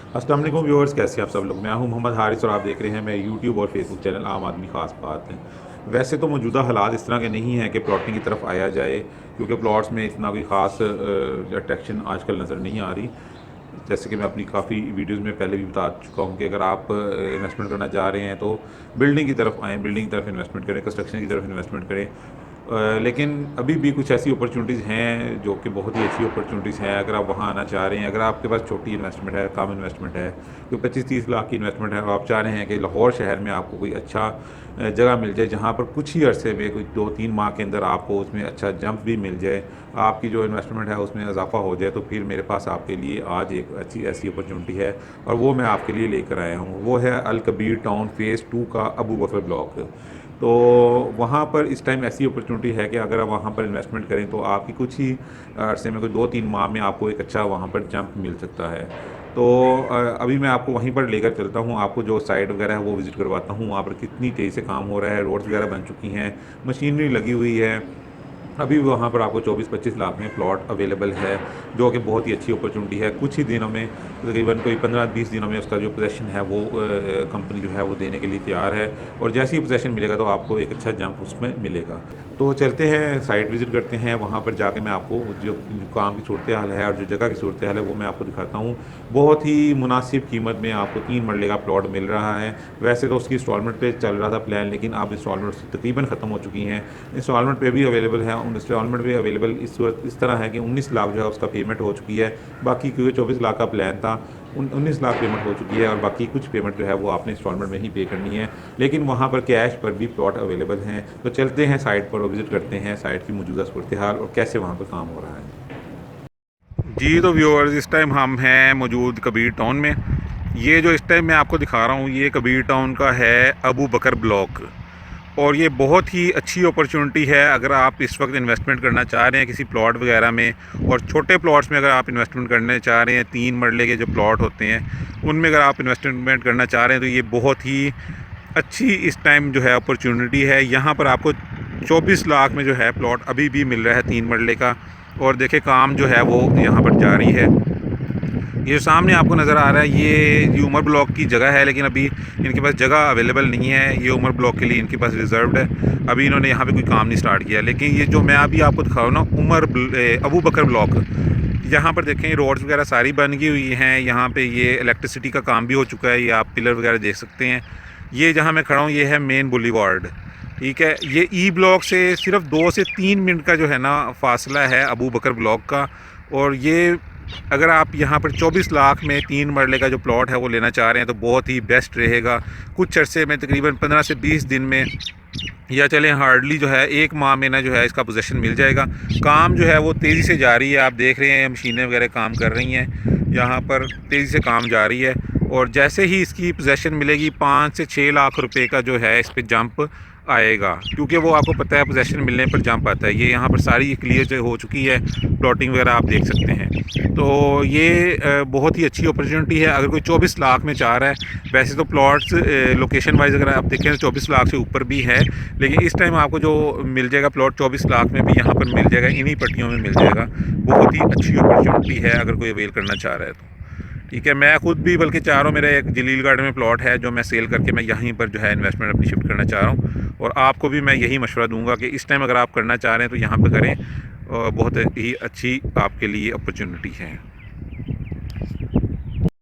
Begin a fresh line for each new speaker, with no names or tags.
अस्सलाम वालेकुम व्यूअर्स, कैसे हैं आप सब लोग। मैं हूं मोहम्मद हारिस और आप देख रहे हैं मेरे यूट्यूब और फेसबुक चैनल आम आदमी ख़ास बात है। वैसे तो मौजूदा हालात इस तरह के नहीं हैं कि प्लॉटिंग की तरफ आया जाए, क्योंकि प्लॉट्स में इतना कोई ख़ास अट्रैक्शन आजकल नज़र नहीं आ रही। जैसे कि मैं अपनी काफ़ी वीडियोज़ में पहले भी बता चुका हूँ कि अगर आप इन्वेस्टमेंट करना चाह रहे हैं तो बिल्डिंग की तरफ आएँ, बिल्डिंग की तरफ इन्वेस्टमेंट करें, कंस्ट्रक्शन की तरफ इन्वेस्टमेंट करें। लेकिन अभी भी कुछ ऐसी अपॉर्चुनिटीज़ हैं जो कि बहुत ही अच्छी अपॉर्चुनिटीज़ हैं। अगर आप वहाँ आना चाह रहे हैं, अगर आपके पास छोटी इन्वेस्टमेंट है, कम इन्वेस्टमेंट है, कोई 25-30 लाख की इन्वेस्टमेंट है और आप चाह रहे हैं कि लाहौर शहर में आपको कोई अच्छा जगह मिल जाए जहाँ पर कुछ ही अरसे में, कोई 2-3 माह के अंदर आपको उसमें अच्छा जंप भी मिल जाए, आपकी जो इन्वेस्टमेंट है उसमें इजाफा हो जाए, तो फिर मेरे पास आपके लिए आज एक अच्छी ऐसी अपॉर्चुनिटी है और वो मैं आपके लिए लेकर आया हूँ। वो है अल कबीर टाउन फ़ेज़ 2 का अबू बकर ब्लॉक। तो वहाँ पर इस टाइम ऐसी अपॉर्चुनिटी है कि अगर आप वहाँ पर इन्वेस्टमेंट करें तो आपकी कुछ ही अरसे में, कोई 2-3 माह में आपको एक अच्छा वहाँ पर जंप मिल सकता है। तो अभी मैं आपको वहीं पर लेकर चलता हूँ, आपको जो साइट वगैरह है वो विज़िट करवाता हूँ, वहाँ पर कितनी तेज़ी से काम हो रहा है, रोड्स वगैरह बन चुकी हैं, मशीनरी लगी हुई है। अभी वहाँ पर आपको 24-25 लाख में प्लॉट अवेलेबल है, जो कि बहुत ही अच्छी अपॉर्चुनिटी है। कुछ ही दिनों में, तकरीबन कोई 15-20 दिनों में उसका जो पोज़ीशन है वो कंपनी जो है वो देने के लिए तैयार है और जैसे ही पोज़ीशन मिलेगा तो आपको एक अच्छा जंप उसमें मिलेगा। तो चलते हैं, साइट विज़िट करते हैं, वहाँ पर जाके मैं आपको जो काम की सूरत हाल है और जो जगह की सूरत हाल है वो मैं आपको दिखाता हूँ। बहुत ही मुनासिब कीमत में आपको 3 मरले का प्लॉट मिल रहा है। वैसे तो उसकी इंस्टॉलमेंट पे चल रहा था प्लान, लेकिन अब इंस्टॉलमेंट तकरीबन ख़त्म हो चुकी हैं। इंस्टॉलमेंट पे भी अवेलेबल है, इंस्टॉलमेंट भी अवेलेबल इस तरह है कि 19 लाख जो है उसका पेमेंट हो चुकी है। बाकी क्योंकि 24 लाख का प्लान था, 19 लाख पेमेंट हो चुकी है और बाकी कुछ पेमेंट जो है वो आपने इंस्टॉलमेंट में ही पे करनी है। लेकिन वहाँ पर कैश पर भी प्लॉट अवेलेबल हैं। तो चलते हैं साइट पर और विज़िट करते हैं साइट की मौजूदा सूरत हाल और कैसे वहाँ पर काम हो रहा है। जी तो व्यूअर्स, इस टाइम हम हैं मौजूद कबीर टाउन में। ये जो इस टाइम मैं आपको दिखा रहा हूँ ये कबीर टाउन का है अबू बकर ब्लॉक और ये बहुत ही अच्छी अपॉर्चुनिटी है अगर आप इस वक्त इन्वेस्टमेंट करना चाह रहे हैं किसी प्लॉट वगैरह में। और छोटे प्लॉट्स में अगर आप इन्वेस्टमेंट करना चाह रहे हैं, 3 मरले के जो प्लॉट होते हैं उनमें अगर आप इन्वेस्टमेंट करना चाह रहे हैं तो ये बहुत ही अच्छी इस टाइम जो है अपॉर्चुनिटी है। यहाँ पर आपको 24 लाख में जो है प्लॉट अभी भी मिल रहा है 3 मरले का। और देखिए काम जो है वो यहाँ पर जारी है। ये जो सामने आपको नज़र आ रहा है ये उमर ब्लॉक की जगह है, लेकिन अभी इनके पास जगह अवेलेबल नहीं है। ये उमर ब्लॉक के लिए इनके पास रिजर्व्ड है, अभी इन्होंने यहाँ पे कोई काम नहीं स्टार्ट किया। लेकिन ये जो मैं अभी आपको दिखा रहा हूँ ना अबू बकर ब्लॉक, यहाँ पर देखें रोड्स वगैरह सारी बन गई हुई हैं। यहाँ पे ये इलेक्ट्रिसिटी का काम भी हो चुका है, ये आप पिलर वगैरह देख सकते हैं। ये जहाँ मैं खड़ा हूँ ये है मेन बुलीवार्ड, ठीक है। ये ई ब्लॉक से सिर्फ 2 से 3 मिनट का जो है ना फासला है अबू बकर ब्लॉक का। और ये अगर आप यहाँ पर 24 लाख में 3 मरले का जो प्लॉट है वो लेना चाह रहे हैं तो बहुत ही बेस्ट रहेगा। कुछ अरसे में तकरीबन 15 से 20 दिन में या चलें हार्डली जो है 1 माह में ना जो है इसका पोजीशन मिल जाएगा। काम जो है वो तेज़ी से जारी है, आप देख रहे हैं मशीनें वगैरह काम कर रही हैं, यहाँ पर तेज़ी से काम जारी है। और जैसे ही इसकी पोजीशन मिलेगी 5 से 6 लाख रुपए का जो है इस पर जंप आएगा, क्योंकि वो आपको पता है पोजीशन मिलने पर जंप आता है। ये यहाँ पर सारी क्लियर जो हो चुकी है, प्लॉटिंग वगैरह आप देख सकते हैं। तो ये बहुत ही अच्छी अपॉर्चुनिटी है अगर कोई 24 लाख में चाह रहा है। वैसे तो प्लॉट्स लोकेशन वाइज अगर आप देखें तो 24 लाख से ऊपर भी है, लेकिन इस टाइम आपको जो मिल जाएगा प्लॉट 24 लाख में भी यहाँ पर मिल जाएगा, इन्हीं पट्टियों में मिल जाएगा। बहुत ही अच्छी अपॉर्चुनिटी है अगर कोई अवेल करना चाह रहा है तो, ठीक है। मैं खुद भी बल्कि चाह रहा हूँ, मेरा एक जलील गार्डन में प्लॉट है जो मैं सेल करके मैं यहीं पर जो है इन्वेस्टमेंट अपनी शिफ्ट करना चाह रहा हूँ। और आपको भी मैं यही मशवरा दूंगा कि इस टाइम अगर आप करना चाह रहे हैं तो यहाँ पर करें, और बहुत ही अच्छी आपके लिए अपॉर्चुनिटी है।